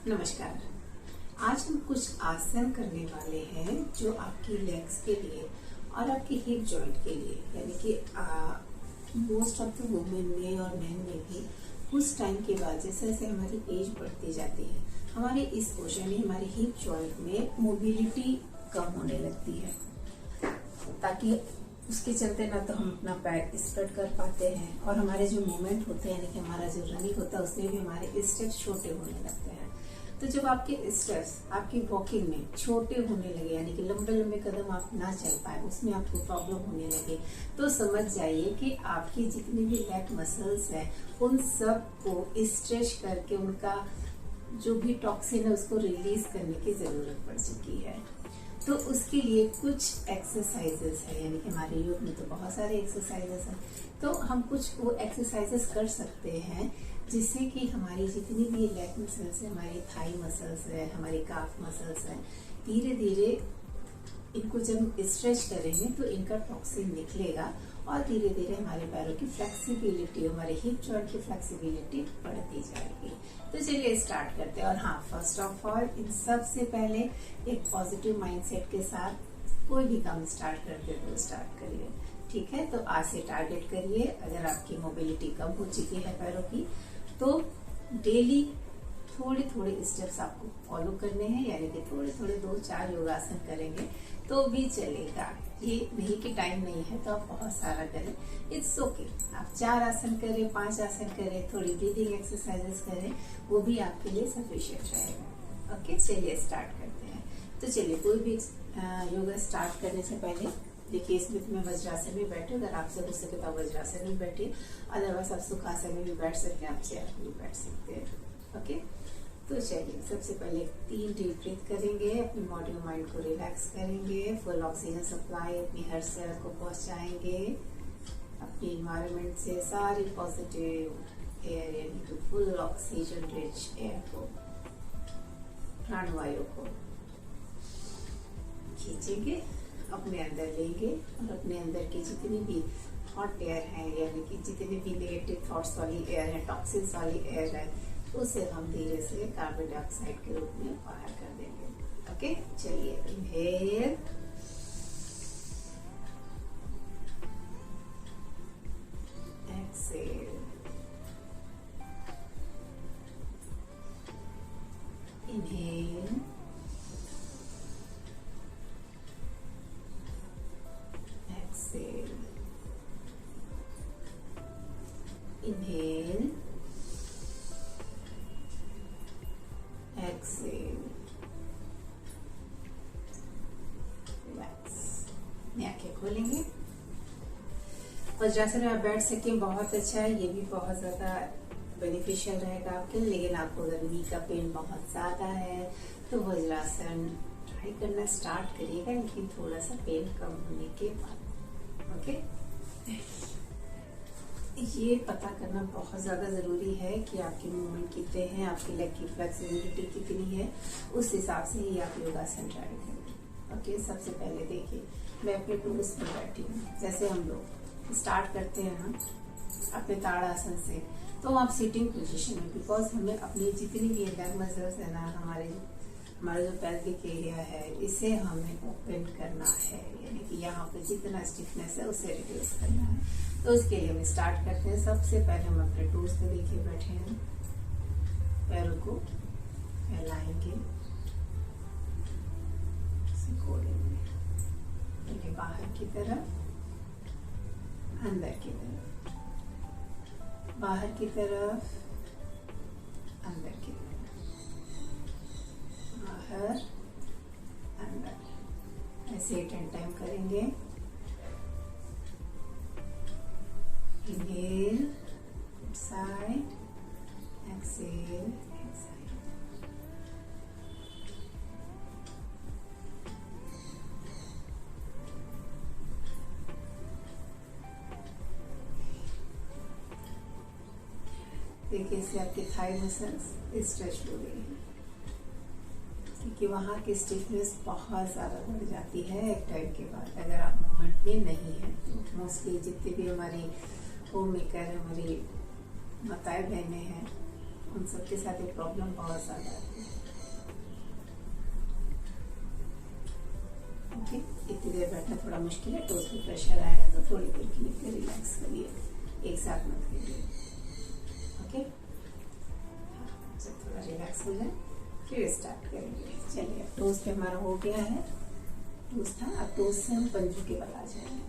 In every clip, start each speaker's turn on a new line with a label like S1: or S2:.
S1: नमस्कार। आज हम कुछ आसन करने वाले हैं जो आपकी लेग्स के लिए और आपकी हिप जॉइंट के लिए, यानी कि मोस्ट ऑफ द वुमेन में और मेन में भी कुछ टाइम के बाद जैसे जैसे हमारी एज बढ़ती जाती है, हमारे इस पोर्शन में हमारे हिप जॉइंट में मोबिलिटी कम होने लगती है, ताकि उसके चलते ना तो हम अपना पैर स्प्रेड कर पाते हैं और हमारे जो मूवमेंट होते हैं, यानी कि हमारा जो रनिंग होता है उसमें भी हमारे स्टेप्स छोटे होने लगते हैं। तो जब आपके स्टेप्स आपकी वॉकिंग में छोटे होने लगे, यानी कि लंबे लंबे कदम आप ना चल पाए, उसमें आपको प्रॉब्लम होने लगे, तो समझ जाइए कि आपकी जितनी भी लेग मसल्स हैं उन सब को स्ट्रेच करके उनका जो भी टॉक्सिन है उसको रिलीज करने की जरूरत पड़ चुकी है। तो उसके लिए कुछ एक्सरसाइजेस है, यानी कि हमारे योग में तो बहुत सारे एक्सरसाइजेस हैं, तो हम कुछ वो एक्सरसाइजेस कर सकते हैं जिससे कि हमारी जितनी भी लेग मसल्स है, हमारी थाई मसल्स है, हमारी काफ मसल्स है, धीरे धीरे इनको जब स्ट्रेच करेंगे तो इनका टॉक्सिन निकलेगा और धीरे धीरे हमारे पैरों की फ्लेक्सिबिलिटी, हमारे हिप जॉइंट की फ्लेक्सिबिलिटी बढ़ती जाएगी। तो चलिए स्टार्ट करते हैं। और हाँ, फर्स्ट ऑफ ऑल इन सबसे पहले एक पॉजिटिव माइंडसेट के साथ कोई भी काम स्टार्ट करते तो स्टार्ट करिए, ठीक है। तो आज से टारगेट करिए, अगर आपकी मोबिलिटी कम हो चुकी है पैरों की, तो डेली थोड़े थोड़े स्टेप्स आपको फॉलो करने हैं, यानी कि थोड़े थोड़े 2-4 योगासन करेंगे तो भी चलेगा। ये नहीं कि टाइम नहीं है तो आप बहुत सारा करें, इट्स ओके। आप 4 आसन करें, 5 आसन करें, थोड़ी ब्रीदिंग एक्सरसाइजेस करें, वो भी आपके लिए सफिशिएंट रहेगा। ओके, चलिए स्टार्ट करते हैं। तो चलिए, कोई भी योगा स्टार्ट करने से पहले देखिए, इसमें तुम्हें वज्रासन में बैठे, अगर आपसे हो सके तो वज्रासन में बैठिए, अदरवाइज आप सुखासन में भी बैठ सकते हैं, आप चेयर में भी बैठ सकते हैं। ओके, तो चलिए सबसे पहले 3 डीप ब्रीथ करेंगे, अपनी बॉडी और माइंड को रिलैक्स करेंगे, फुल ऑक्सीजन सप्लाई अपनी हर सेल को पहुंचाएंगे, अपनी इन्वायरमेंट से सारी पॉजिटिव एयर, यानी कि फुल ऑक्सीजन रिच एयर को, प्राणवायु को खींचेंगे, अपने अंदर लेंगे और अपने अंदर की जितनी भी हॉट एयर है, यानी कि जितने भी नेगेटिव थॉट्स वाली एयर है, टॉक्सिन्स वाली एयर है, उसे हम धीरे से कार्बन डाइऑक्साइड के रूप में बाहर कर देंगे। ओके, चलिए inhale, exhale, inhale, exhale, inhale, exhale, relax. आंखें खोलेंगे। वज्रासन में आप बैठ सकें, बहुत अच्छा है, ये भी बहुत ज्यादा बेनिफिशियल रहेगा आपके लिए। लेकिन आपको अगर नी का पेन बहुत ज्यादा है तो वज्रासन ट्राई करना स्टार्ट करिएगा, लेकिन थोड़ा सा पेन कम होने के बाद। ओके, ये पता करना बहुत ज़्यादा ज़रूरी है कि आपके मूवमेंट कितने हैं, आपकी लेग की फ्लेक्सिबिलिटी कितनी है, उस हिसाब से ही आप योगासन ट्राई करें। ओके, सबसे पहले देखिए, मैं अपने टूल्स पर बैठी हूँ। जैसे हम लोग स्टार्ट करते हैं ना अपने ताड़ासन से, तो आप सिटिंग पोजीशन में, बिकॉज हमें अपनी जितनी भी लेग मसल्स है ना, हमारा जो पेल्विक एरिया है, इसे हमें ओपन करना है, यानी कि यहाँ पे जितना स्टिफनेस है उसे रिड्यूस करना है। तो उसके लिए हम स्टार्ट करते हैं। सबसे पहले हम अपने टूल्स पे देखिए बैठे हैं, पैरों को फैलाएंगे, सिकोड़ेंगे, देखिए बाहर की तरफ, अंदर की तरफ, बाहर की तरफ, अंदर की तरफ, बाहर, अंदर, ऐसे 10 टाइम करेंगे। Inhale, side, exhale, side. देखिए, इससे आपकी थाई मसल्स स्ट्रेच हो गई है, क्योंकि वहाँ की स्टिफनेस बहुत ज़्यादा बढ़ जाती है एक टाइम के बाद, अगर आप मूवमेंट में नहीं है तो। मोस्टली जितनी भी हमारी होम मेकर, हमारी माताएं बहनें हैं, उन सबके साथ ये प्रॉब्लम बहुत ज़्यादा आती है। ओके, इतनी देर बैठना थोड़ा मुश्किल है, टोज में प्रेशर आएगा तो थोड़ी देर के लिए रिलैक्स करिए, एक साथ मत करिए। ओके, जब थोड़ा रिलैक्स हो जाए फिर स्टार्ट करेंगे। चलिए, टोज पे हमारा हो गया है, टोज था, अब टोज से हम पंजे के बल आ जाएंगे,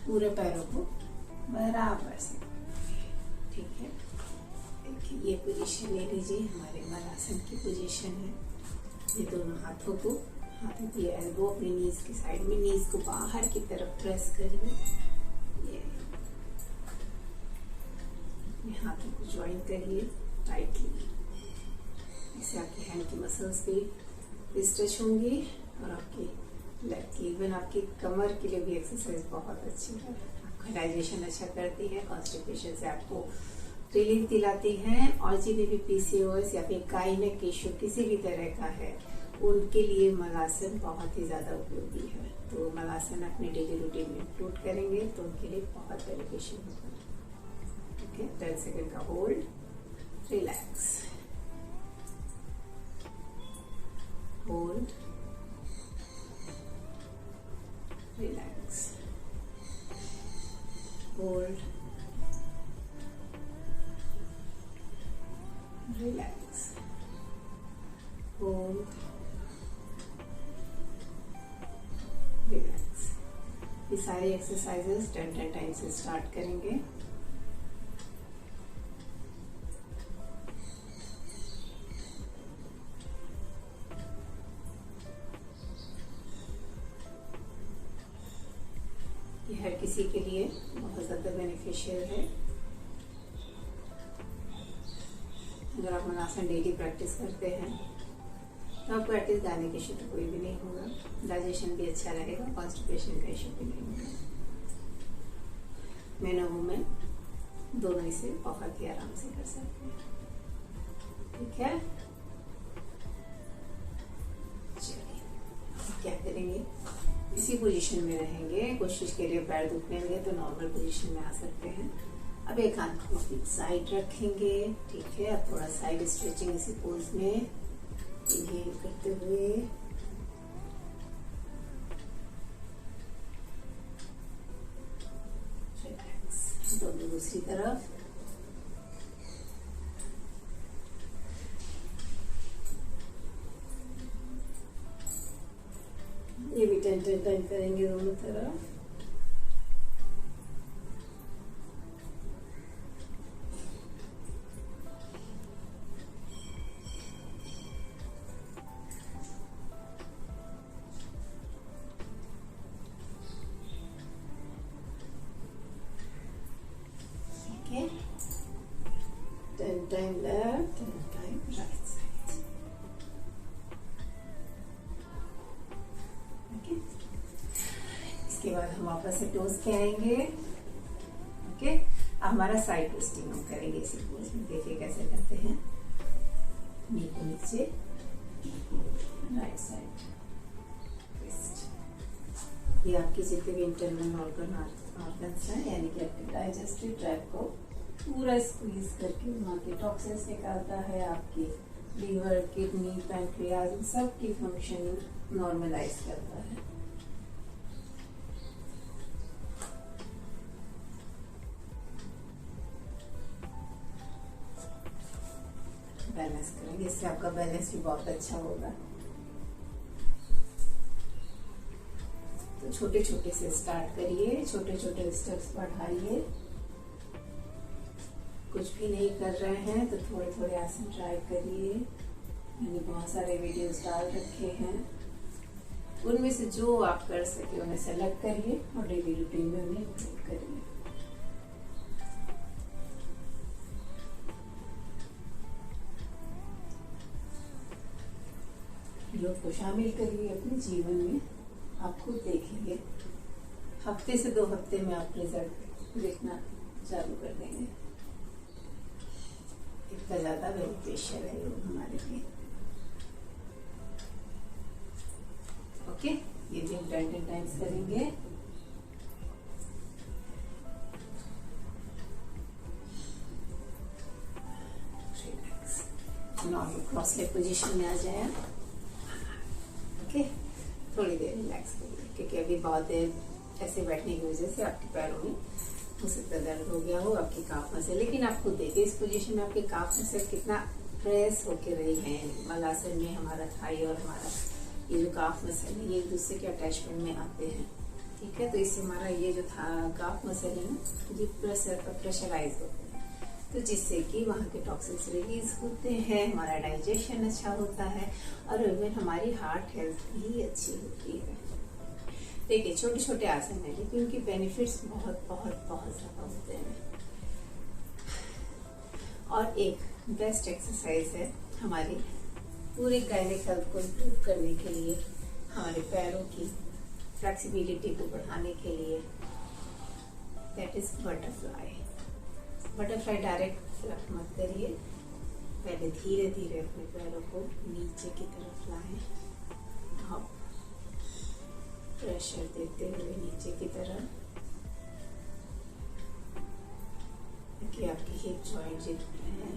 S1: पूरे पैरों को बराबर से। ठीक है, देखिए ये पोजीशन ले लीजिए, हमारे मलासन की पोजीशन है। ये दोनों हाथों की एल्बो अपनी नीज की साइड में, नीज को बाहर की तरफ प्रेस करिए। ये अपने हाथों को ज्वाइन करिए टाइटली, इससे आपकी हैंड की मसल्स भी स्ट्रेच होंगी और आपकी लेग की, इवन आपकी कमर के लिए भी एक्सरसाइज बहुत अच्छी है। आपका डाइजेशन अच्छा करती है, कॉन्स्टिपेशन से आपको रिलीफ दिलाती है, और जिन्हें भी पीसीओएस या फिर गायनेक इश्यू किसी भी तरह का है उनके लिए मलासन बहुत ही ज्यादा उपयोगी है। तो मलासन अपने डेली रूटीन में इंक्लूड करेंगे तो उनके लिए बहुत बेनिफिशियल होगा। ओके, 10 सेकेंड का hold, relax, hold, relax, hold, relax, hold, relax. ये सारी एक्सरसाइजेस 10 टाइम से स्टार्ट करेंगे। ये हर किसी के लिए बहुत ज्यादा बेनिफिशियल है। अगर आप मलासन डेली प्रैक्टिस करते हैं तो आपको एटलीस्ट गाने की इशू तो कोई भी नहीं होगा, डाइजेशन भी अच्छा रहेगा, कॉन्स्टिपेशन का इशू भी नहीं होगा। मेन और वुमेन दोनों इसे बहुत ही आराम से कर सकते हैं। ठीक है, चलिए क्या करेंगे, इसी पोजीशन में रहेंगे। कोशिश करिए पैर दुखने लगे तो नॉर्मल पोजीशन में आ सकते हैं। अब एक हाथ को अपनी साइड रखेंगे। ठीक है, अब थोड़ा साइड स्ट्रेचिंग इसी पोज में इनहेल करते हुए, रिलैक्स, दोनों दूसरी तरफ, ये भी 10 टाइम करेंगे दोनों तरफ। Okay, 10 time left, 10 time right side. Okay, इसके बाद हम वापस से टोज के आएंगे। ओके, हमारा साइड ट्विस्टिंग हम करेंगे इसी पोज में। देखिए कैसे करते हैं, नी को नीचे, राइट साइड ट्विस्ट। ये आपकी जितने भी इंटरनल ऑर्गन्स हैं, यानी कि आपके डाइजेस्टिव ट्रैक्ट को पूरा स्क्वीज करके वहाँ के टॉक्सिन्स निकालता है, आपकी लीवर, किडनी, पैंक्रियाज, इन सब की फंक्शनिंग नॉर्मलाइज करता है। बैलेंस करेंगे, इससे आपका बैलेंस भी बहुत अच्छा होगा। तो छोटे छोटे से स्टार्ट करिए, छोटे छोटे स्टेप्स बढ़ाइए। कुछ भी नहीं कर रहे हैं तो थोड़े थोड़े आसन ट्राई करिए। मैंने बहुत सारे वीडियोस डाल रखे हैं, उनमें से जो आप कर सके उन्हें सेलेक्ट करिए और डेली रूटीन में उन्हें इंक्लूड करिए। योग को शामिल करिए अपने जीवन में, आप खुद देखेंगे हफ्ते से 2 हफ्ते में आप रिजल्ट देखना चालू कर देंगे। इतना ज्यादा बेनिफिशियल है योग हमारे लिए। ओके, ये भी हम 10 टाइम्स करेंगे। नॉर्मल क्रॉस लेग पोजीशन में आ जाए। ओके, थोड़ी देर रिलैक्स करिए, क्योंकि अभी बहुत देर ऐसे बैठने की वजह से आपके पैरों में हो सकता है दर्द हो गया हो, आपकी काफ मसल। लेकिन आप खुद देखिए इस पोजीशन में आपके काफ मसल कितना प्रेस होके रही है। मलासन में हमारा थाई और हमारा ये जो काफ मसल है ये एक दूसरे के अटैचमेंट में आते हैं। ठीक है, तो इससे हमारा ये जो था काफ मसल है ना, ये प्रेशराइज होते हैं, तो जिससे कि वहाँ के टॉक्सिन्स रिलीज होते हैं, हमारा डाइजेशन अच्छा होता है और इवन हमारी हार्ट हेल्थ भी अच्छी होती है। देखिए छोटे छोटे आसन है लेकिन उनकी बेनिफिट्स बहुत बहुत बहुत ज्यादा होते हैं। और एक बेस्ट एक्सरसाइज है हमारी पूरे गायनिक हेल्थ को इम्प्रूव करने के लिए, हमारे पैरों की फ्लेक्सिबिलिटी को बढ़ाने के लिए, that is butterfly. Butterfly direct flirt मत करिए, पहले धीरे धीरे अपने पैरों को नीचे की तरफ लाएं, आप प्रेशर देते हुए नीचे की तरफ, कि आपकी हिप जॉइंट जितने हैं,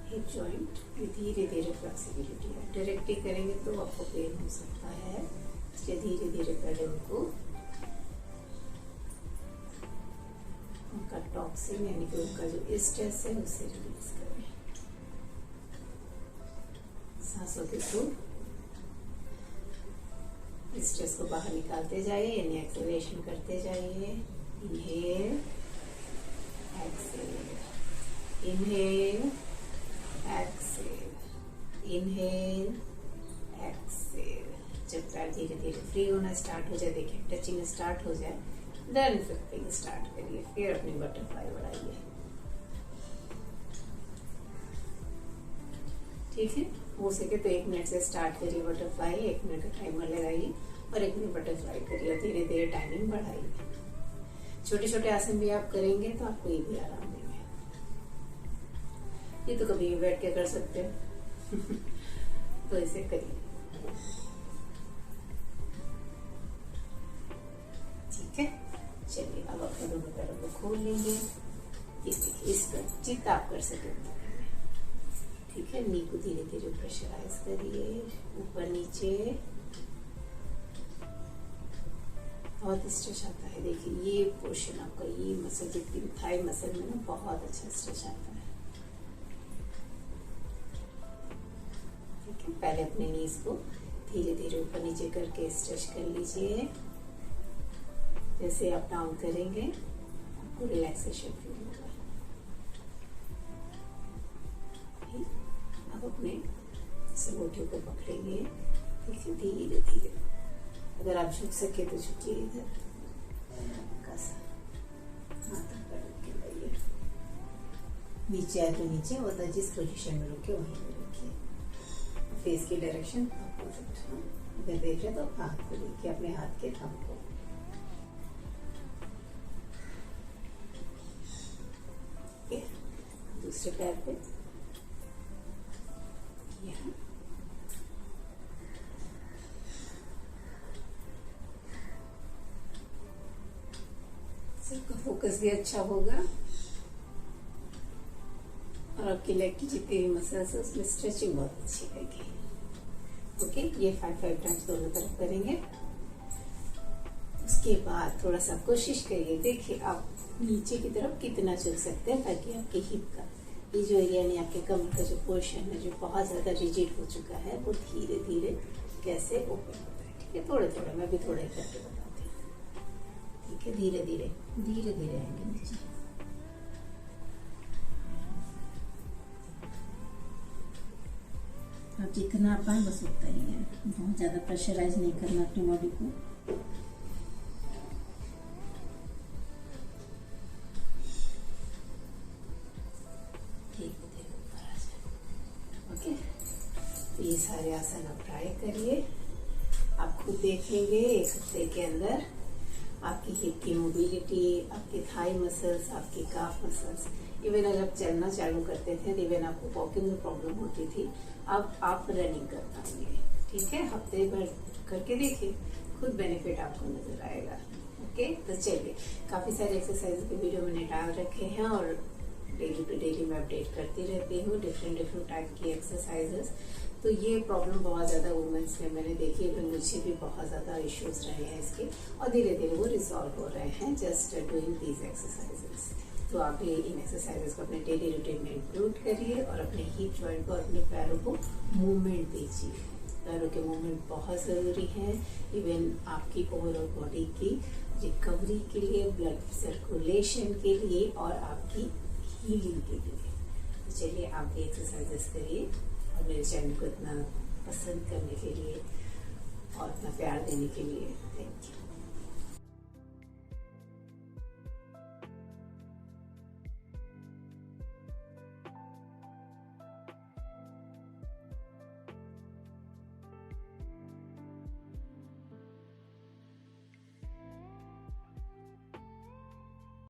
S1: हिप जॉइंट में धीरे धीरे फ्लेक्सिबिलिटी है। डायरेक्टली करेंगे तो आपको पेन हो सकता है, इसलिए धीरे धीरे पहले उनको उनका टॉक्सिन यानी कि उनका जो स्ट्रेस है उससे रिलीज करें। सांसों के थ्रू स्ट्रेस को बाहर निकालते जाइए, यानी एक्सेलरेशन करते जाइए। Inhale exhale, inhale exhale, inhale exhale. जब पैर धीरे धीरे फ्री होना स्टार्ट हो जाए, देखिए टचिंग स्टार्ट हो जाए, देन फ्लिपिंग स्टार्ट करिए, फिर अपनी बटरफ्लाई बढ़ाइए। ठीक है, हो सके तो 1 मिनट से स्टार्ट करिए बटरफ्लाई, 1 मिनट का टाइमर लगाइए और 1 मिनट बटरफ्लाई करिए, धीरे धीरे टाइमिंग बढ़ाइए। छोटे छोटे आसन भी आप करेंगे तो आपको ये भी आराम देंगे। ये तो कभी भी बैठ के कर सकते हैं तो इसे करिए। ठीक है, चलिए अब अपने दोनों पैरों को खोल लेंगे। ये देखिए इस पर जितना आप कर सके। ठीक है, नी को धीरे धीरे प्रेशराइज करिए, ऊपर नीचे। बहुत स्ट्रेच आता है, देखिए ये पोर्शन आपका, ये मसल जितनी थाई मसल में ना बहुत अच्छा स्ट्रेच आता है। ठीक है, पहले अपने नीज को धीरे धीरे ऊपर नीचे करके स्ट्रेच कर लीजिए। जैसे आप डाउन करेंगे आपको रिलैक्सेशन फील होगा। अब अपने सलोटे को पकड़ेंगे, ठीक है, धीरे धीरे। अगर आप झुक सके तो झुकिए, इधर नीचे आए तो नीचे, और जिस पोजीशन में रुके वहीं पे रुकिए। फेस की डायरेक्शन अपोजिट, इधर देख रहे तो हाथ को देखिए, अपने हाथ के थंब को। दूसरे पैर पे यहाँ सबका फोकस भी अच्छा होगा और आपकी लेग की जितनी भी मसल्स है उसमें स्ट्रेचिंग बहुत अच्छी रहेगी। ओके, ये 5 टाइम्स दोनों तरफ करेंगे। उसके बाद थोड़ा सा कोशिश करिए, देखिए आप नीचे की तरफ कितना झुक सकते हैं, ताकि आपके हिप का ये जो एरिया यानी आपके कमर का जो पोर्शन है जो बहुत ज्यादा रिजिड हो चुका है वो धीरे धीरे कैसे ओपन होता है। ठीक है, थोड़े थोड़े, मैं भी थोड़े करके बताती हूँ। ठीक है, धीरे धीरे धीरे धीरे आएंगे नीचे। आप जितना आप पाए बस उतना ही है, बहुत ज्यादा प्रेशराइज नहीं करना अपनी बॉडी को। ये सारे आसन आप ट्राई करिए, आप खुद देखेंगे 1 हफ्ते के अंदर आपकी हिप की मोबिलिटी, आपकी थाई मसल्स, आपकी काफ मसल्स, इवन अगर आप चलना चालू करते थे, इवन आपको वॉकिंग में प्रॉब्लम होती थी, अब आप रनिंग कर पाएंगे। ठीक है, हफ्ते भर करके देखिए, खुद बेनिफिट आपको नजर आएगा। ओके, तो चलिए, काफी सारे एक्सरसाइज के वीडियो मैंने डाल रखे हैं और डेली पे डेली मैं अपडेट करती रहती हूँ डिफरेंट टाइप की एक्सरसाइजेस। तो ये प्रॉब्लम बहुत ज़्यादा वुमेन्स में मैंने देखी है, फिर मुझे भी बहुत ज़्यादा इश्यूज रहे हैं इसके, और धीरे धीरे वो रिजॉल्व हो रहे हैं जस्ट डूइंग दीज एक्सरसाइजेस। तो आप भी इन एक्सरसाइजेस को अपने डेली रूटीन में इंक्लूड करिए और अपने हिप जॉइंट को, अपने पैरों को मूवमेंट दीजिए। पैरों के मूवमेंट बहुत ज़रूरी है इवन आपकी ओवरऑल बॉडी की रिकवरी के लिए, ब्लड सर्कुलेशन के लिए और आपकी हीलिंग के लिए। तो चलिए आप भी एक्सरसाइजेस करिए और मेरे चैनल को इतना पसंद करने के लिए और इतना प्यार देने के लिए थैंक यू।